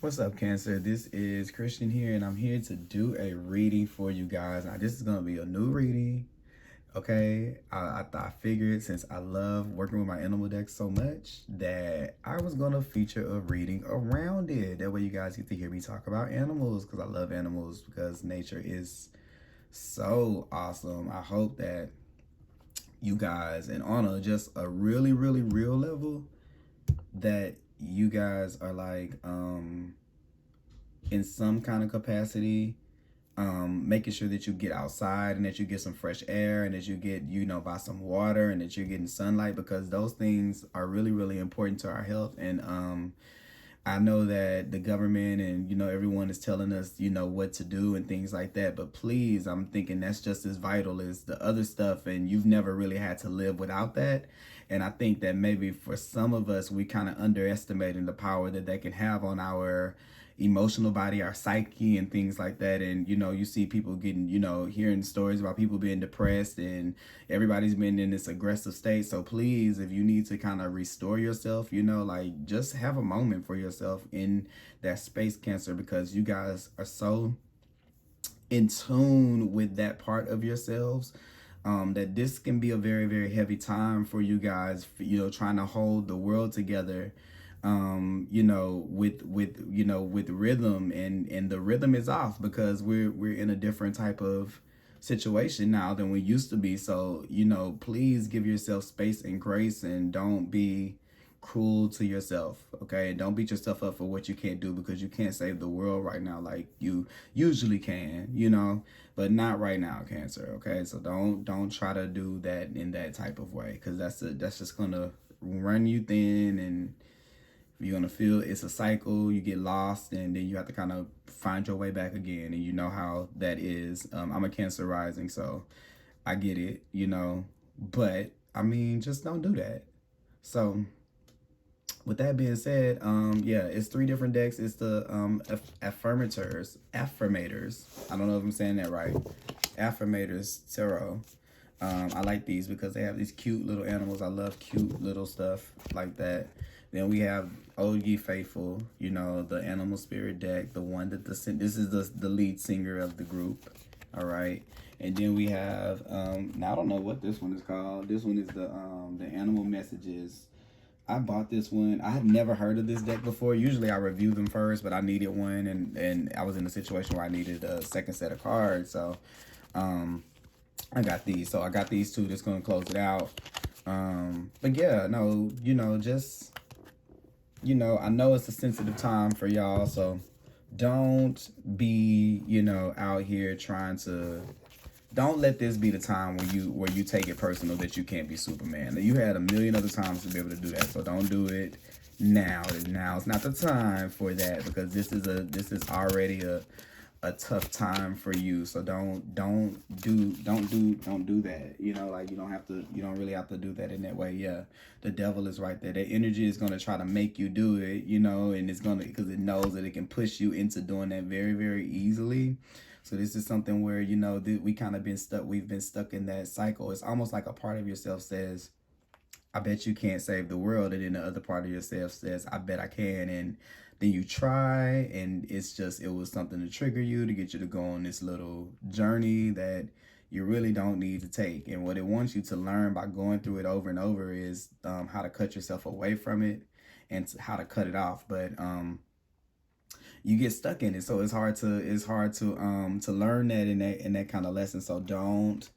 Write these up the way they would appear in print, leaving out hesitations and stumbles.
What's up, Cancer? This is Christian here, and I'm here to do a reading for you guys. Now, this is going to be a new reading, okay? I figured since I love working with my animal deck so much that I was going to feature a reading around it. That way you guys get to hear me talk about animals because I love animals because nature is so awesome. I hope that you guys, and on a just a really, really real level, that you guys are like, in some kind of capacity, making sure that you get outside and that you get some fresh air and that you get, by some water and that you're getting sunlight, because those things are really, really important to our health. And I know that the government and, everyone is telling us, what to do and things like that. But please, I'm thinking that's just as vital as the other stuff. And you've never really had to live without that. And I think that maybe for some of us, we kind of underestimating the power that they can have on our emotional body, our psyche, and things like that. And you see people getting, hearing stories about people being depressed, and everybody's been in this aggressive state. So please, if you need to kind of restore yourself, like just have a moment for yourself in that space, Cancer, because you guys are so in tune with that part of yourselves, that this can be a very, very heavy time for you guys, trying to hold the world together, with rhythm, and the rhythm is off because we're in a different type of situation now than we used to be. So, please give yourself space and grace, and don't be cruel to yourself, okay? And don't beat yourself up for what you can't do, because you can't save the world right now like you usually can, but not right now, Cancer, okay? So don't try to do that in that type of way, because that's just gonna run you thin, and you're gonna feel it's a cycle. You get lost, and then you have to kind of find your way back again. And you know how that is. I'm a Cancer rising, so I get it, but I mean, just don't do that. So with that being said, yeah, it's 3 different decks. It's the Affirmators. I don't know if I'm saying that right. Affirmators Tarot. I like these because they have these cute little animals. I love cute little stuff like that. Then we have Old Ye Faithful, the animal spirit deck, the one that this is the lead singer of the group. All right. And then we have, now I don't know what this one is called. This one is the animal messages. I bought this one. I had never heard of this deck before. Usually I review them first, but I needed one, and I was in a situation where I needed a second set of cards. So I got these. So I got these 2 that's going to close it out. But yeah, no, just, I know it's a sensitive time for y'all. So don't be, out here trying to, don't let this be the time where you take it personal that you can't be Superman. You had a million other times to be able to do that, so don't do it now. Now it's not the time for that, because this is already a tough time for you. So don't do that. You don't really have to do that in that way. Yeah, the devil is right there. That energy is gonna try to make you do it, and it's gonna, because it knows that it can push you into doing that very, very easily. So this is something where, we kind of been stuck. We've been stuck in that cycle. It's almost like a part of yourself says, I bet you can't save the world. And then the other part of yourself says, I bet I can. And then you try, and it was something to trigger you, to get you to go on this little journey that you really don't need to take. And what it wants you to learn by going through it over and over is how to cut yourself away from it, and how to cut it off. But you get stuck in it, so it's hard to learn that in that kind of lesson. So don't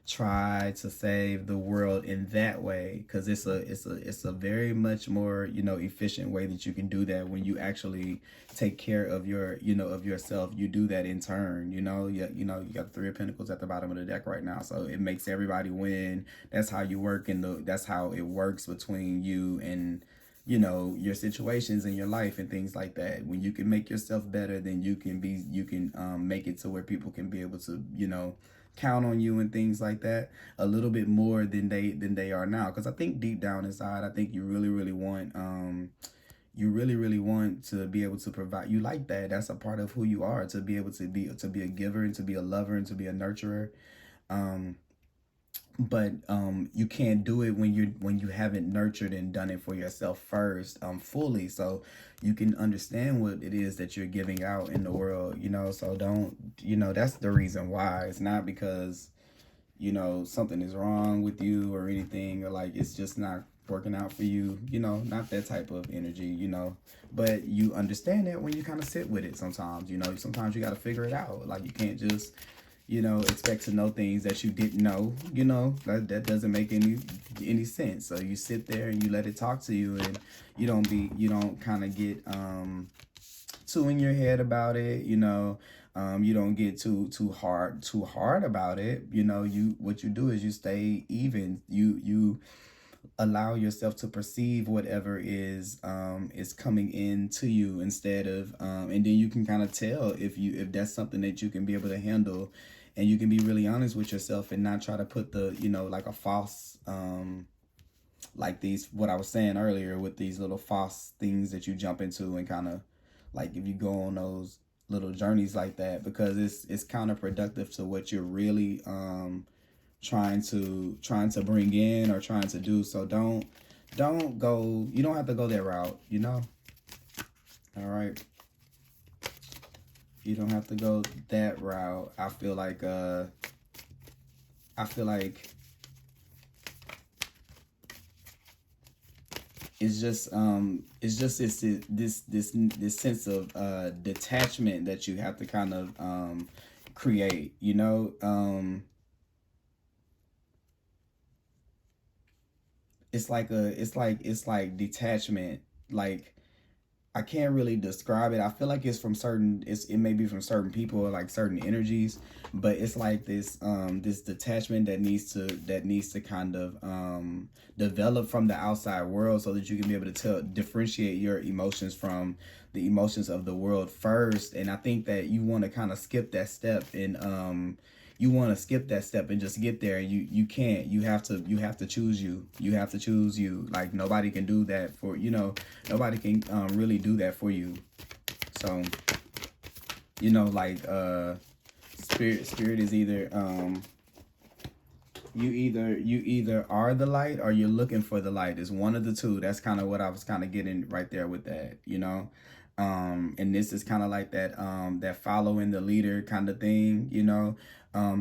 try to save the world in that way, because it's a very much more efficient way that you can do that. When you actually take care of your of yourself, you do that in turn. You got the 3 of Pentacles at the bottom of the deck right now, so it makes everybody win. That's how you work, and that's how it works between you and your situations in your life and things like that. When you can make yourself better, then you can make it to where people can be able to count on you and things like that a little bit more than they are now. Because I think deep down inside, I think you really, really want to be able to provide. You like that. That's a part of who you are, to be able to be a giver, and to be a lover, and to be a nurturer. but you can't do it when you haven't nurtured and done it for yourself first fully, so you can understand what it is that you're giving out in the world, you know. So don't, you know, that's the reason why. It's not because, you know, something is wrong with you or anything, or like it's just not working out for you, you know, not that type of energy, you know. But you understand that when you kind of sit with it sometimes, you know, sometimes you got to figure it out. Like you can't just, you know, expect to know things that you didn't know, you know. That doesn't make any sense. So you sit there and you let it talk to you, and you don't kind of get too in your head about it, you know. You don't get too hard about it, you know. You, what you do is you stay even. You allow yourself to perceive whatever is coming into you, instead of and then you can kind of tell if that's something that you can be able to handle, and you can be really honest with yourself and not try to put the, you know, like a false like these, what I was saying earlier, with these little false things that you jump into, and kind of like if you go on those little journeys like that, because it's counterproductive to what you're really trying to bring in or trying to do. So don't go, you don't have to go that route, you know. All right, you don't have to go that route. I feel like it's this sense of detachment that you have to kind of create, you know. It's like detachment. Like, I can't really describe it. I feel like it's from certain, it may be from certain people or like certain energies, but it's like this detachment that needs to kind of develop from the outside world, so that you can be able to differentiate your emotions from the emotions of the world first. And I think that you want to kind of skip that step, and you want to skip that step and just get there. You can't. You have to choose you. You have to choose you. Like, nobody can do that for, you know, nobody can really do that for you. So, you know, like spirit is either you either are the light, or you're looking for the light. It's one of the two. That's kind of what I was kind of getting right there with that, you know. And this is kind of like that following the leader kind of thing, you know.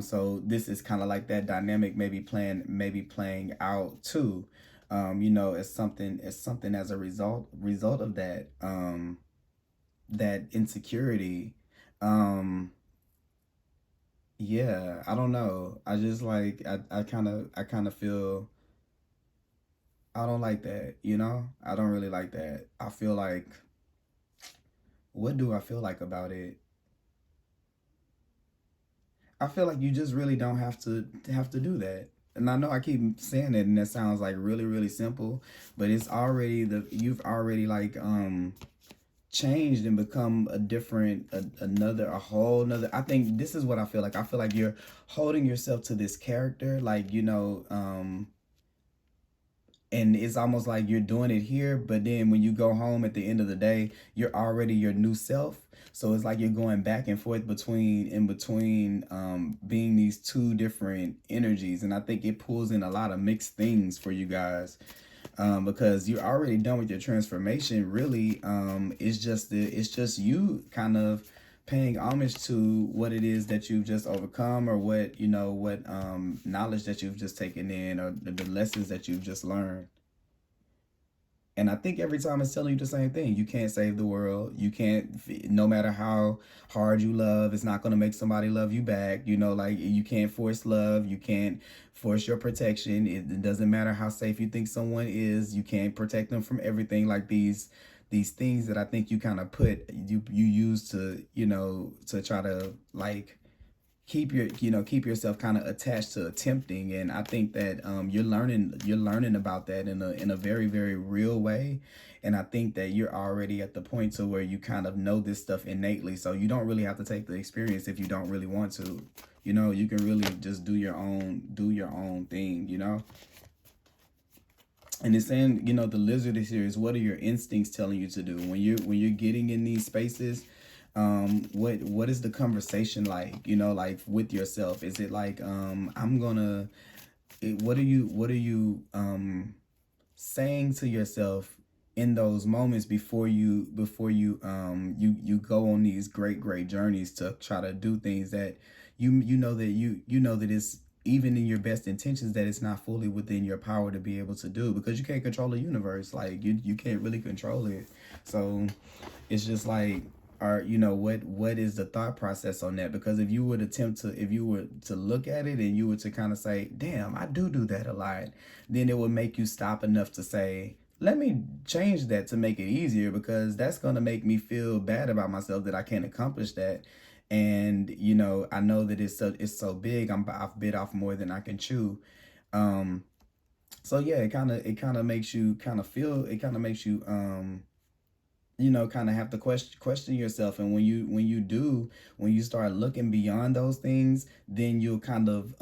So this is kind of like that dynamic maybe playing out too, you know, as something as a result of that that insecurity. Yeah, I don't know. I just like, I kind of feel, I don't like that, you know? I don't really like that. I feel like, what do I feel like about it? I feel like you just really don't have to do that. And I know I keep saying it, and that sounds like really, really simple, but it's already you've already like changed and become a different, a whole nother. I think this is what I feel like. I feel like you're holding yourself to this character, like, you know, and it's almost like you're doing it here, but then when you go home at the end of the day, you're already your new self. So it's like you're going back and forth between being these two different energies, and I think it pulls in a lot of mixed things for you guys, because you're already done with your transformation. Really, it's just you kind of paying homage to what it is that you've just overcome, or what, you know, what knowledge that you've just taken in, or the lessons that you've just learned. And I think every time it's telling you the same thing. You can't save the world. You can't, no matter how hard you love, it's not going to make somebody love you back. You know, like, you can't force love. You can't force your protection. It doesn't matter how safe you think someone is. You can't protect them from everything. Like, these things that I think you kind of you use to, you know, to try to like keep yourself kind of attached to attempting. And I think that you're learning about that in a very, very real way. And I think that you're already at the point to where you kind of know this stuff innately, so you don't really have to take the experience if you don't really want to. You know, you can really just do your own thing, you know. And it's saying, you know, the lizard is here, is what are your instincts telling you to do when you're getting in these spaces. What is the conversation like, you know, like with yourself? Is it like I'm gonna what are you saying to yourself in those moments before you go on these great journeys to try to do things that you know that you know that it's even in your best intentions that it's not fully within your power to be able to do, because you can't control the universe. Like you can't really control it. So it's just like, or what is the thought process on that? Because if you would attempt to, if you were to look at it and you were to kind of say, damn, I do that a lot, then it would make you stop enough to say, let me change that to make it easier, because that's going to make me feel bad about myself that I can't accomplish that. And I know that it's so big, I've bit off more than I can chew. um so yeah, it kind of makes you kind of feel, it kind of makes you kind of have to question yourself. And when you start looking beyond those things, then you'll kind of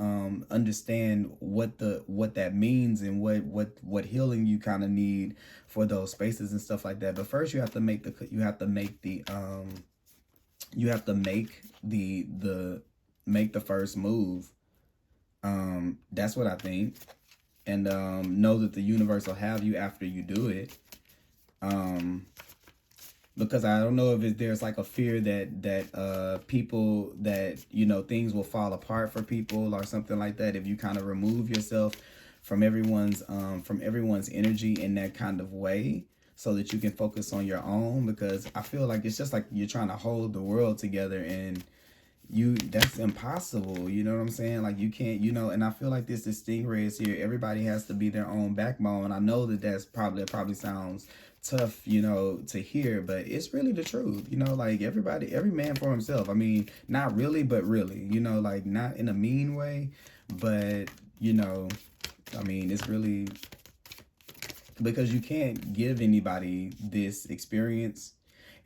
understand what that means, and what healing you kind of need for those spaces and stuff like that. But first you have to make the first move. That's what I think. And know that the universe will have you after you do it. Because I don't know if there's like a fear that people, that things will fall apart for people or something like that if you kind of remove yourself from everyone's energy in that kind of way, so that you can focus on your own. Because I feel like it's just like you're trying to hold the world together, and that's impossible. You know what I'm saying? Like you can't, and I feel like this is stingrays here. Everybody has to be their own backbone. I know that probably sounds tough, to hear, but it's really the truth. Like every man for himself. I mean, not really, but really, like not in a mean way, but I mean, it's really because you can't give anybody this experience.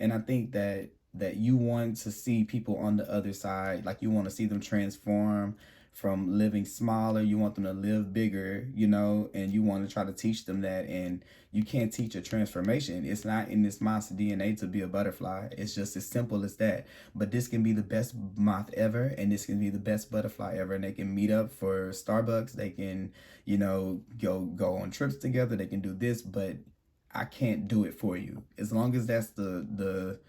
And I think that you want to see people on the other side, like you want to see them transform from living smaller. You want them to live bigger, and you want to try to teach them that. And you can't teach a transformation. It's not in this monster DNA to be a butterfly. It's just as simple as that. But this can be the best moth ever, and this can be the best butterfly ever. And they can meet up for Starbucks. They can, go on trips together. They can do this, but I can't do it for you. As long as that's the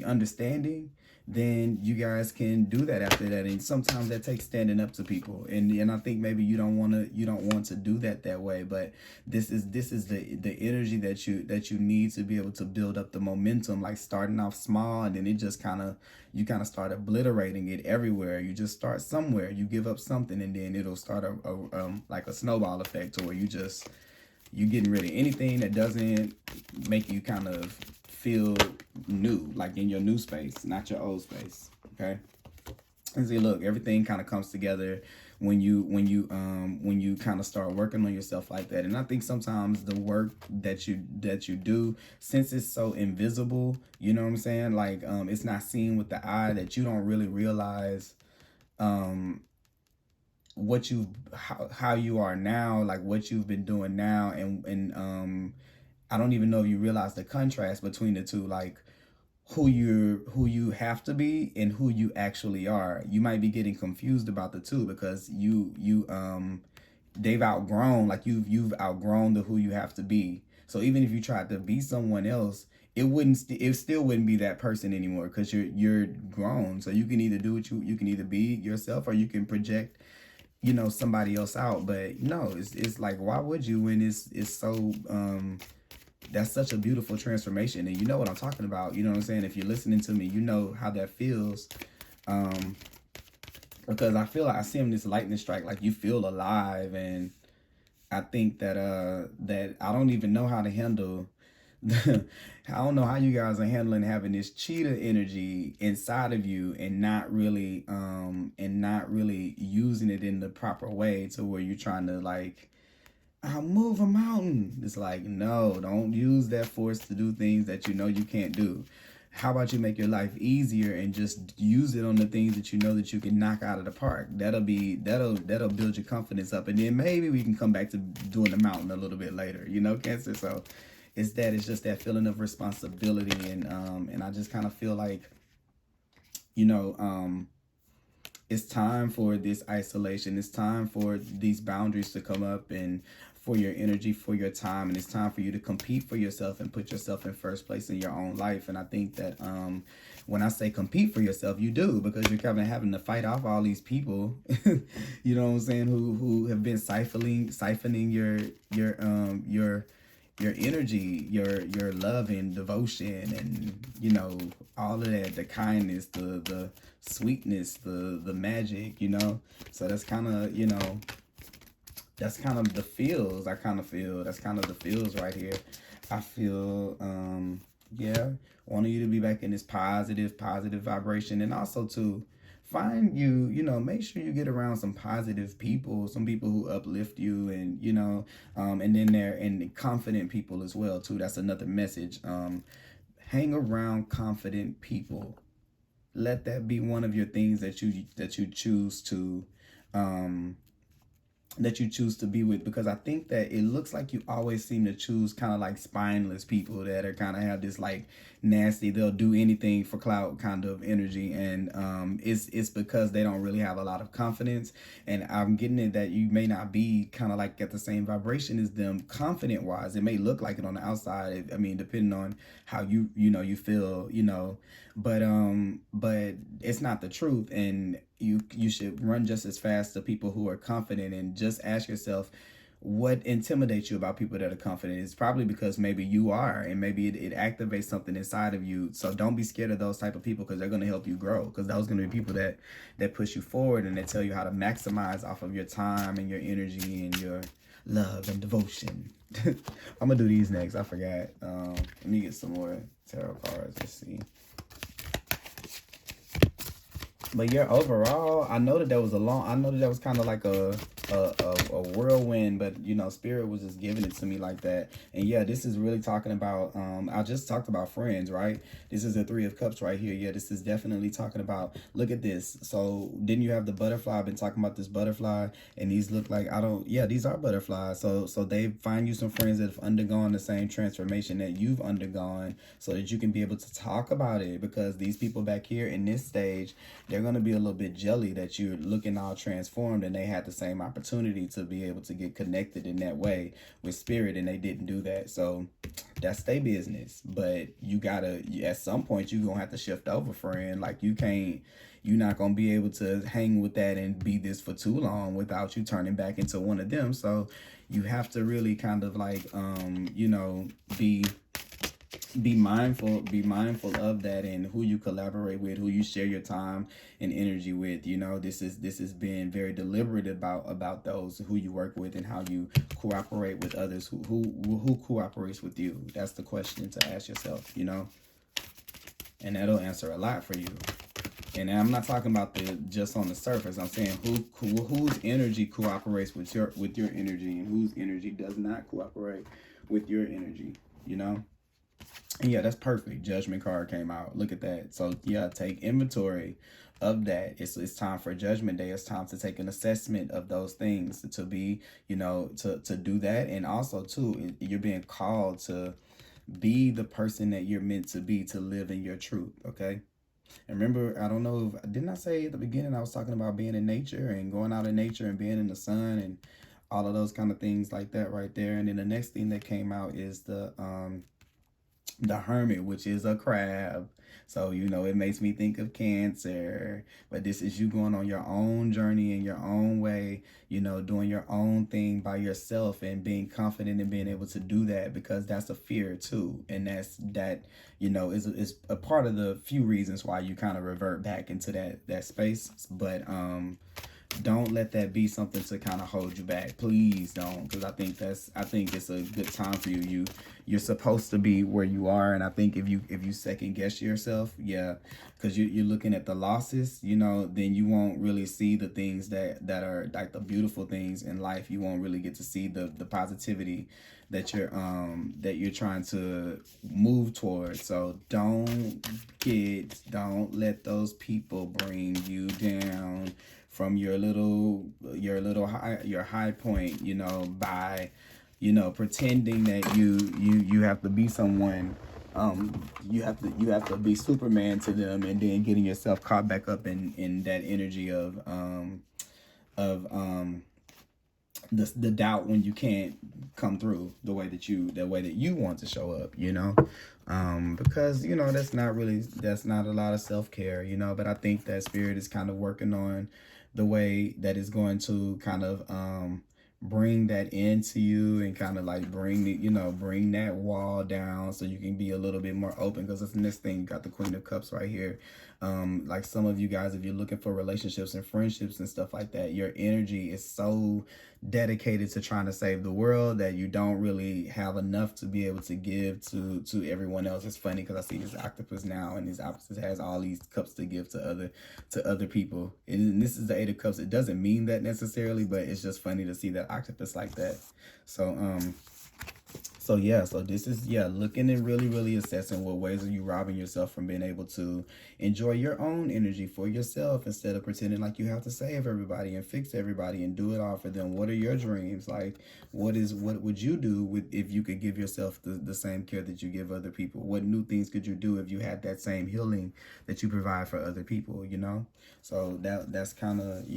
understanding, then you guys can do that after that. And sometimes that takes standing up to people. And I think maybe you don't want to do that way. But this is the energy that you need to be able to build up the momentum, like starting off small, and then it just you kind of start obliterating it everywhere. You just start somewhere, you give up something, and then it'll start like a snowball effect, to where you getting rid of anything that doesn't make you kind of feel new, like in your new space, not your old space. Okay. And see, look, everything kind of comes together when you kind of start working on yourself like that. And I think sometimes the work that you do, since it's so invisible, you know what I'm saying? Like it's not seen with the eye, that you don't really realize what how you are now, like what you've been doing now. And I don't even know if you realize the contrast between the two, like who you have to be and who you actually are. You might be getting confused about the two, because they've outgrown, like you've outgrown the who you have to be. So even if you tried to be someone else, it still wouldn't be that person anymore, because you're grown. So you can either do what you can either be yourself, or you can project somebody else out. But no, it's like, why would you, when it's so that's such a beautiful transformation. And you know what I'm talking about, you know what I'm saying? If you're listening to me, you know how that feels. Because I feel like I see him this lightning strike, like you feel alive. And I think that I don't even know how to handle I don't know how you guys are handling having this cheetah energy inside of you, and not really using it in the proper way, to where you're trying to like, I'll move a mountain. It's like, no, don't use that force to do things that you can't do. How about you make your life easier and just use it on the things that that you can knock out of the park? That'll build your confidence up, and then maybe we can come back to doing the mountain a little bit later, Cancer. So it's just that feeling of responsibility. And I just kind of feel like, it's time for this isolation. It's time for these boundaries to come up, and for your energy, for your time. And it's time for you to compete for yourself and put yourself in first place in your own life. And I think that when I say compete for yourself, you do, because you're kind of having to fight off all these people, you know what I'm saying, who have been siphoning your energy, your love and devotion, and you know, all of that, the kindness, the sweetness, the magic, you know. So that's kind of, you know, that's kind of the feels. I kind of feel that's kind of the feels right here. I feel yeah, wanting you to be back in this positive vibration. And also to find you, you know, make sure you get around some positive people, some people who uplift you, and you know, and then there, and confident people as well too. That's another message. Hang around confident people. Let that be one of your things that you choose to be with, because I think that it looks like you always seem to choose kind of like spineless people that are kind of have this like nasty, they'll do anything for clout kind of energy. And it's because they don't really have a lot of confidence. And I'm getting it that you may not be kind of like at the same vibration as them confident wise. It may look like it on the outside, I mean, depending on how you feel, you know, but it's not the truth. And you should run just as fast to people who are confident, and just ask yourself, what intimidates you about people that are confident? It's probably because maybe you are, and maybe it activates something inside of you. So don't be scared of those type of people, because they're going to help you grow, because those are going to be people that push you forward, and they tell you how to maximize off of your time and your energy and your love and devotion. I'm gonna do these next. I forgot. Let me get some more tarot cards. Let's see. But yeah, overall, I know that that was kind of like a whirlwind, but you know, spirit was just giving it to me like that. And yeah, this is really talking about, I just talked about friends, right? This is the Three of Cups right here. Yeah, this is definitely talking about, look at this. So didn't you have the butterfly? I've been talking about this butterfly, and these look like, these are butterflies. So they find you some friends that have undergone the same transformation that you've undergone, so that you can be able to talk about it, because these people back here in this stage, they're going to be a little bit jelly that you're looking all transformed, and they had the same opportunity to be able to get connected in that way with spirit, and they didn't do that. So that's their business. But you gotta, at some point, you're gonna have to shift over, friend. Like, you're not gonna be able to hang with that and be this for too long without you turning back into one of them. So you have to really kind of like you know, be mindful of that, and who you collaborate with, who you share your time and energy with. You know, this is being very deliberate about those who you work with, and how you cooperate with others. Who cooperates with you? That's the question to ask yourself, you know, and that'll answer a lot for you. And I'm not talking about just on the surface. I'm saying whose energy cooperates with your energy, and whose energy does not cooperate with your energy, you know. And yeah, that's perfect. Judgment card came out. Look at that. So yeah, take inventory of that. It's time for Judgment Day. It's time to take an assessment of those things, to be, you know, to do that. And also too, you're being called to be the person that you're meant to be, to live in your truth. Okay. And remember, I don't know if, didn't I say at the beginning, I was talking about being in nature and going out in nature and being in the sun and all of those kind of things like that right there. And then the next thing that came out is the Hermit, which is a crab. So, you know, it makes me think of Cancer. But this is you going on your own journey in your own way, you know, doing your own thing by yourself, and being confident in being able to do that, because that's a fear too. And that, you know, is a part of the few reasons why you kind of revert back into that space. But don't let that be something to kind of hold you back. Please don't, because I think it's a good time for you. You're supposed to be where you are, and I think if you second guess yourself, yeah, because you're looking at the losses, you know, then you won't really see the things that are like the beautiful things in life. You won't really get to see the positivity that you're trying to move towards. So don't let those people bring you down from your high point, you know, by, you know, pretending that you have to be someone you have to be Superman to them, and then getting yourself caught back up in that energy of the doubt when you can't come through the way that you want to show up, because that's not a lot of self-care, but I think that spirit is kind of working on the way that is going to kind of bring that into you, and kind of like bring that wall down so you can be a little bit more open. Because that's the next thing. You got the Queen of Cups right here. Like some of you guys, if you're looking for relationships and friendships and stuff like that, your energy is so dedicated to trying to save the world that you don't really have enough to be able to give to everyone else. It's funny because I see this octopus now, and this octopus has all these cups to give to other people. And this is the Eight of Cups. It doesn't mean that necessarily, but it's just funny to see that octopus like that. So this is looking and really assessing what ways are you robbing yourself from being able to enjoy your own energy for yourself, instead of pretending like you have to save everybody and fix everybody and do it all for them. What are your dreams? Like, what would you do if you could give yourself the same care that you give other people? What new things could you do if you had that same healing that you provide for other people, So that's kind of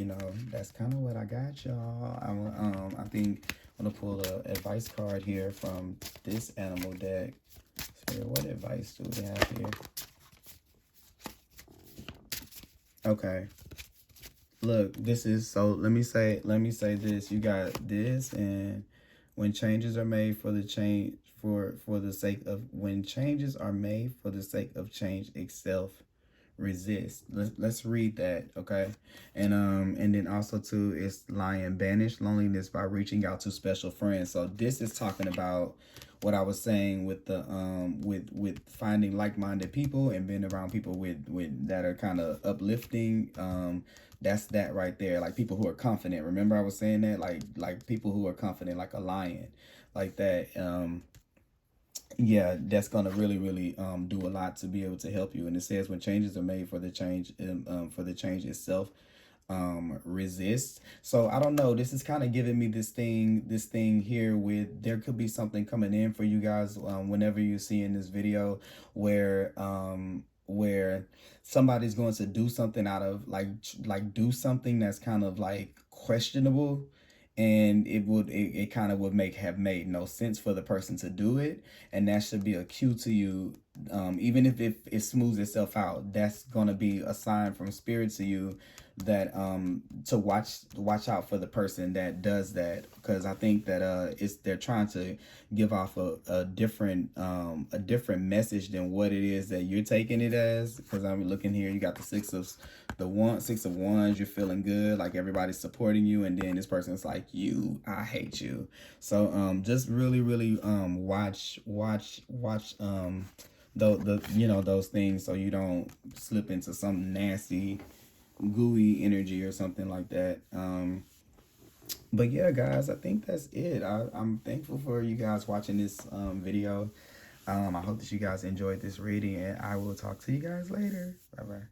what I got, y'all. I think I'm going to pull an advice card here from this animal deck. So what advice do we have here? Okay. Look, this is, so let me say this. You got this, and when changes are made for the change, for the sake of, when changes are made for the sake of change itself, resist. Let's read that, okay? And then also too, it's Lion, banish loneliness by reaching out to special friends. So this is talking about what I was saying with the with finding like-minded people and being around people with that are kind of uplifting. That's that right there. Like people who are confident. Remember I was saying that, like people who are confident, like a lion, like that. Yeah, that's gonna really do a lot to be able to help you. And it says when changes are made for the change itself, resist. So I don't know, this is kind of giving me this thing here with, there could be something coming in for you guys whenever you see in this video where somebody's going to do something out of like do something that's kind of like questionable, and it kind of would have made no sense for the person to do it, and that should be a cue to you. Even if it smooths itself out, that's gonna be a sign from spirit to you that to watch out for the person that does that, because I think that they're trying to give off a different message than what it is that you're taking it as. Because I'm looking here, you got the Six of Wands, you're feeling good, like everybody's supporting you, and then this person's like, I hate you. So just really watch those things, so you don't slip into some nasty gooey energy or something like that. But yeah, guys, I think that's it. I'm thankful for you guys watching this video. I hope that you guys enjoyed this reading, and I will talk to you guys later. Bye bye.